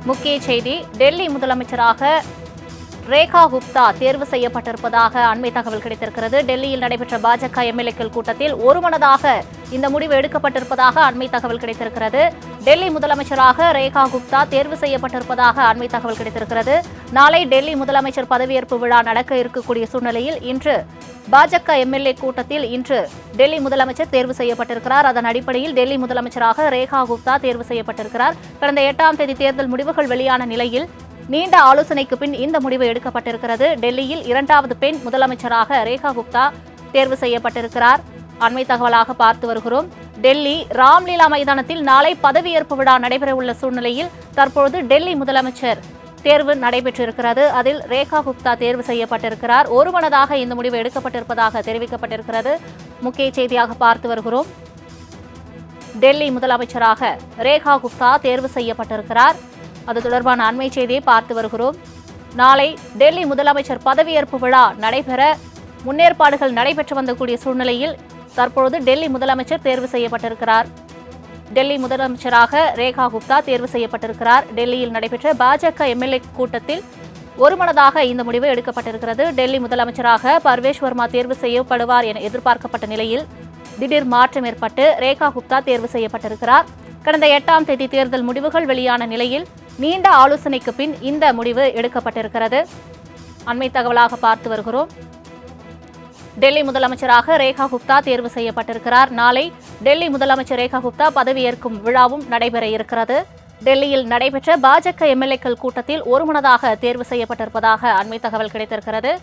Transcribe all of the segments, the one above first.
முக்கிய செய்தி, டெல்லி முதலமைச்சராக ரேகா குப்தா தேர்வு செய்யப்பட்டிருப்பதாக அண்மை தகவல் கிடைத்திருக்கிறது. டெல்லியில் நடைபெற்ற பாஜக எம்எல்ஏக்கள் கூட்டத்தில் ஒருமனதாக இந்த முடிவு எடுக்கப்பட்டிருப்பதாக அண்மை தகவல் கிடைத்திருக்கிறது. டெல்லி முதலமைச்சராக ரேகா குப்தா தேர்வு செய்யப்பட்டிருப்பதாக அண்மை தகவல் கிடைத்திருக்கிறது. நாளை டெல்லி முதலமைச்சர் பதவியேற்பு விழா நடக்க இருக்கக்கூடிய சூழ்நிலையில் இன்று பாஜக எம்எல்ஏ கூட்டத்தில் டெல்லி முதலமைச்சர் தேர்வு செய்யப்பட்டிருக்கிறார். அதன் அடிப்படையில் டெல்லி முதலமைச்சராக ரேகா குப்தா தேர்வு செய்யப்பட்டிருக்கிறார். கடந்த 8ஆம் தேதி தேர்தல் முடிவுகள் வெளியான நிலையில் நீண்ட ஆலோசனைக்கு பின் இந்த முடிவு எடுக்கப்பட்டிருக்கிறது. டெல்லியில் 2வது பெண் முதலமைச்சராக ரேகா குப்தா தேர்வு செய்யப்பட்டிருக்கிறார். அண்மை தகவலாக பார்த்து வருகிறோம். டெல்லி ராம்லீலா மைதானத்தில் நாளை பதவியேற்பு விழா நடைபெறவுள்ள சூழ்நிலையில் தற்போது டெல்லி முதலமைச்சர் தேர்வு நடைபெற்றிருக்கிறது. அதில் ரேகா குப்தா தேர்வு செய்யப்பட்டிருக்கிறார். ஒருமனதாக இந்த முடிவு எடுக்கப்பட்டிருப்பதாக தெரிவிக்கப்பட்டிருக்கிறது. முக்கிய செய்தியாக பார்த்து வருகிறோம். டெல்லி முதலமைச்சராக ரேகா குப்தா தேர்வு செய்யப்பட்டிருக்கிறார். அது தொடர்பான அண்மை செய்தியை பார்த்து வருகிறோம். நாளை டெல்லி முதலமைச்சர் பதவியேற்பு விழா நடைபெற முன்னேற்பாடுகள் நடைபெற்று வந்தக்கூடிய சூழ்நிலையில் தற்பொழுது டெல்லி முதலமைச்சர் தேர்வு செய்யப்பட்டிருக்கிறார். டெல்லி முதலமைச்சராக ரேகா குப்தா தேர்வு செய்யப்பட்டிருக்கிறார். டெல்லியில் நடைபெற்ற பாஜக எம்எல்ஏ கூட்டத்தில் ஒருமனதாக இந்த முடிவு எடுக்கப்பட்டிருக்கிறது. டெல்லி முதலமைச்சராக பர்வேஷ் வர்மா தேர்வு செய்யப்படுவார் என எதிர்பார்க்கப்பட்ட நிலையில் திடீர் மாற்றம் ஏற்பட்டு ரேகா குப்தா தேர்வு செய்யப்பட்டிருக்கிறார். கடந்த 8ஆம் தேதி தேர்தல் முடிவுகள் வெளியான நிலையில் நீண்ட ஆலோசனைக்கு பின் இந்த முடிவு எடுக்கப்பட்டிருக்கிறது. அண்மை தகவலாக பார்த்து வருகிறோம். டெல்லி முதலமைச்சராக ரேகா குப்தா தேர்வு செய்யப்பட்டிருக்கிறார். நாளை டெல்லி முதலமைச்சர் ரேகா குப்தா பதவியேற்கும் விழாவும் நடைபெற இருக்கிறது. டெல்லியில் நடைபெற்ற பாஜக எம்எல்ஏக்கள் கூட்டத்தில் ஒருமனதாக தேர்வு செய்யப்பட்டிருப்பதாக அண்மை தகவல் கிடைத்திருக்கிறது.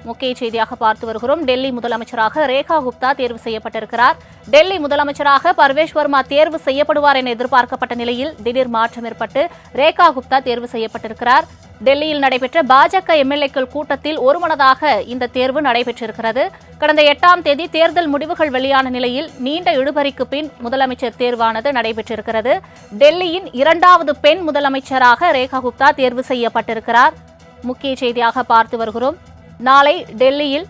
முக்கிய செய்தியாக பார்த்து வருகிறோம். டெல்லி முதலமைச்சராக ரேகா குப்தா தேர்வு செய்யப்பட்டிருக்கிறார். டெல்லி முதலமைச்சராக பர்வேஷ் வர்மா தேர்வு செய்யப்படுவார் என எதிர்பார்க்கப்பட்ட நிலையில் திடீர் மாற்றம் ஏற்பட்டு ரேகா குப்தா தேர்வு செய்யப்பட்டிருக்கிறார். டெல்லியில் நடைபெற்ற பாஜக எம்எல்ஏக்கள் கூட்டத்தில் ஒருமனதாக இந்த தேர்வு நடைபெற்றிருக்கிறது. கடந்த 8ஆம் தேதி தேர்தல் முடிவுகள் வெளியான நிலையில் நீண்ட இழுபறிக்கு பின் முதலமைச்சர் தேர்வானது நடைபெற்றிருக்கிறது. டெல்லியின் 2வது பெண் முதலமைச்சராக ரேகா குப்தா தேர்வு செய்யப்பட்டிருக்கிறார். முக்கிய செய்தியாக பார்த்து வருகிறோம். நாளை டெல்லியில்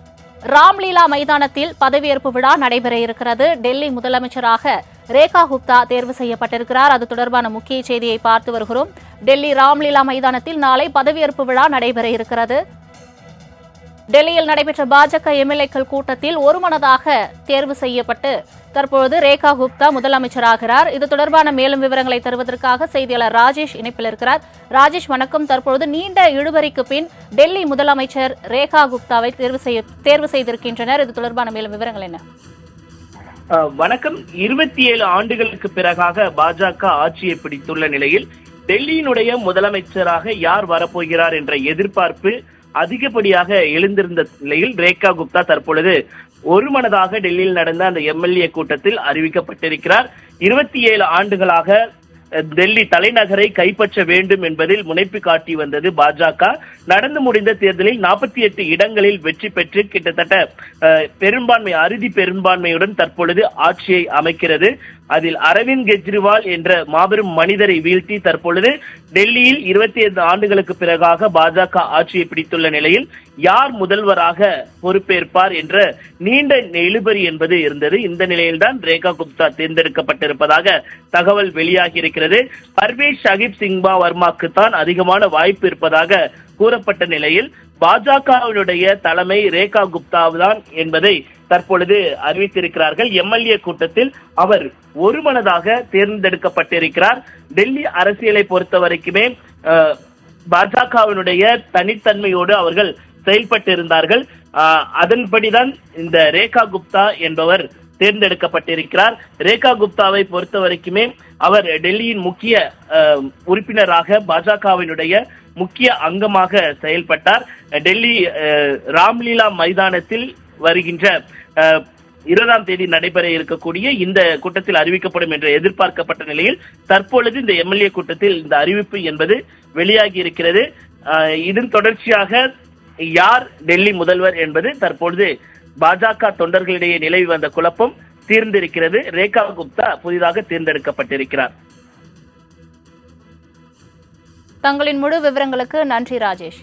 ராம்லீலா மைதானத்தில் பதவியேற்பு விழா நடைபெற இருக்கிறது. டெல்லி முதலமைச்சராக ரேகா குப்தா தேர்வு செய்யப்பட்டிருக்கிறார். அது தொடர்பான முக்கிய செய்தியை பார்த்து வருகிறோம். டெல்லி ராம்லீலா மைதானத்தில் நாளை பதவியேற்பு விழா நடைபெற இருக்கிறது. டெல்லியில் நடைபெற்ற பாஜக எம்எல்ஏக்கள் கூட்டத்தில் ஒருமனதாக தேர்வு செய்யப்பட்டு தற்போது ரேகா குப்தா முதலமைச்சராகிறார். இது தொடர்பான மேலும் விவரங்களை தருவதற்காக செய்தியாளர் ராஜேஷ் இணைப்பில் இருக்கிறார். ராஜேஷ், வணக்கம். தற்போது நீண்ட இழுபறிக்கு பின் டெல்லி முதலமைச்சர் ரேகா குப்தாவை தேர்வு செய்திருக்கின்றனர். இது தொடர்பான மேலும் விவரங்கள் என்ன? வணக்கம். 27 ஆண்டுகளுக்கு பிறகாக பாஜக ஆட்சியை பிடித்துள்ள நிலையில் டெல்லியினுடைய முதலமைச்சராக யார் வரப்போகிறார் என்ற எதிர்பார்ப்பு அதிகப்படியாக எழுந்திருந்த நிலையில் ரேகா குப்தா தற்பொழுது ஒருமனதாக டெல்லியில் நடந்த அந்த எம்எல்ஏ கூட்டத்தில் அறிவிக்கப்பட்டிருக்கிறார். 27 ஆண்டுகளாக டெல்லி தலைநகரை கைப்பற்ற வேண்டும் என்பதில் முனைப்பு காட்டி வந்தது பாஜக. நடந்து முடிந்த தேர்தலில் 48 இடங்களில் வெற்றி பெற்று கிட்டத்தட்ட பெரும்பான்மை, அறுதி பெரும்பான்மையுடன் தற்பொழுது ஆட்சியை அமைக்கிறது. அதில் அரவிந்த் கெஜ்ரிவால் என்ற மாபெரும் மனிதரை வீழ்த்தி தற்பொழுது டெல்லியில் 25 ஆண்டுகளுக்கு பிறகாக பாஜக ஆட்சியை பிடித்துள்ள நிலையில் யார் முதல்வராக பொறுப்பேற்பார் என்ற நீண்ட இழுபறி என்பது இருந்தது. இந்த நிலையில்தான் ரேகா குப்தா தேர்ந்தெடுக்கப்பட்டிருப்பதாக தகவல் வெளியாகி இருக்கிறது. பர்வேஷ் சிங்பா வர்மாக்கு தான் அதிகமான வாய்ப்பு இருப்பதாக கூறப்பட்ட நிலையில் பாஜகவினுடைய தலைமை ரேகா குப்தா தான் என்பதை தற்பொழுது அறிவித்திருக்கிறார்கள். எம்எல்ஏ கூட்டத்தில் அவர் ஒருமனதாக தேர்ந்தெடுக்கப்பட்டிருக்கிறார். டெல்லி அரசியலை பொறுத்த வரைக்குமே பாஜகவினுடைய தனித்தன்மையோடு அவர்கள் செயல்பட்டு இருந்தார்கள். அதன்படிதான் இந்த ரேகா குப்தா என்பவர் தேர்ந்தெடுக்கப்பட்டிருக்கிறார். ரேகா குப்தாவை பொறுத்த வரைக்குமே அவர் டெல்லியின் முக்கிய உறுப்பினராக பாஜகவினுடைய முக்கிய அங்கமாக செயல்பட்டார். டெல்லி ராம்லீலா மைதானத்தில் வருகின்ற 20ஆம் தேதி நடைபெற இருக்கக்கூடிய இந்த கூட்டத்தில் அறிவிக்கப்படும் என்று எதிர்பார்க்கப்பட்ட நிலையில் தற்பொழுது இந்த எம்எல்ஏ கூட்டத்தில் இந்த அறிவிப்பு என்பது வெளியாகி இருக்கிறது. இதன் தொடர்ச்சியாக யார் டெல்லி முதல்வர் என்பது தற்பொழுது பாஜக தொண்டர்களிடையே நிலவி வந்த குழப்பம் தீர்ந்திருக்கிறது. ரேகா குப்தா புதிதாக தேர்ந்தெடுக்கப்பட்டிருக்கிறார். தங்களின் முழு விவரங்களுக்கு நன்றி ராஜேஷ்.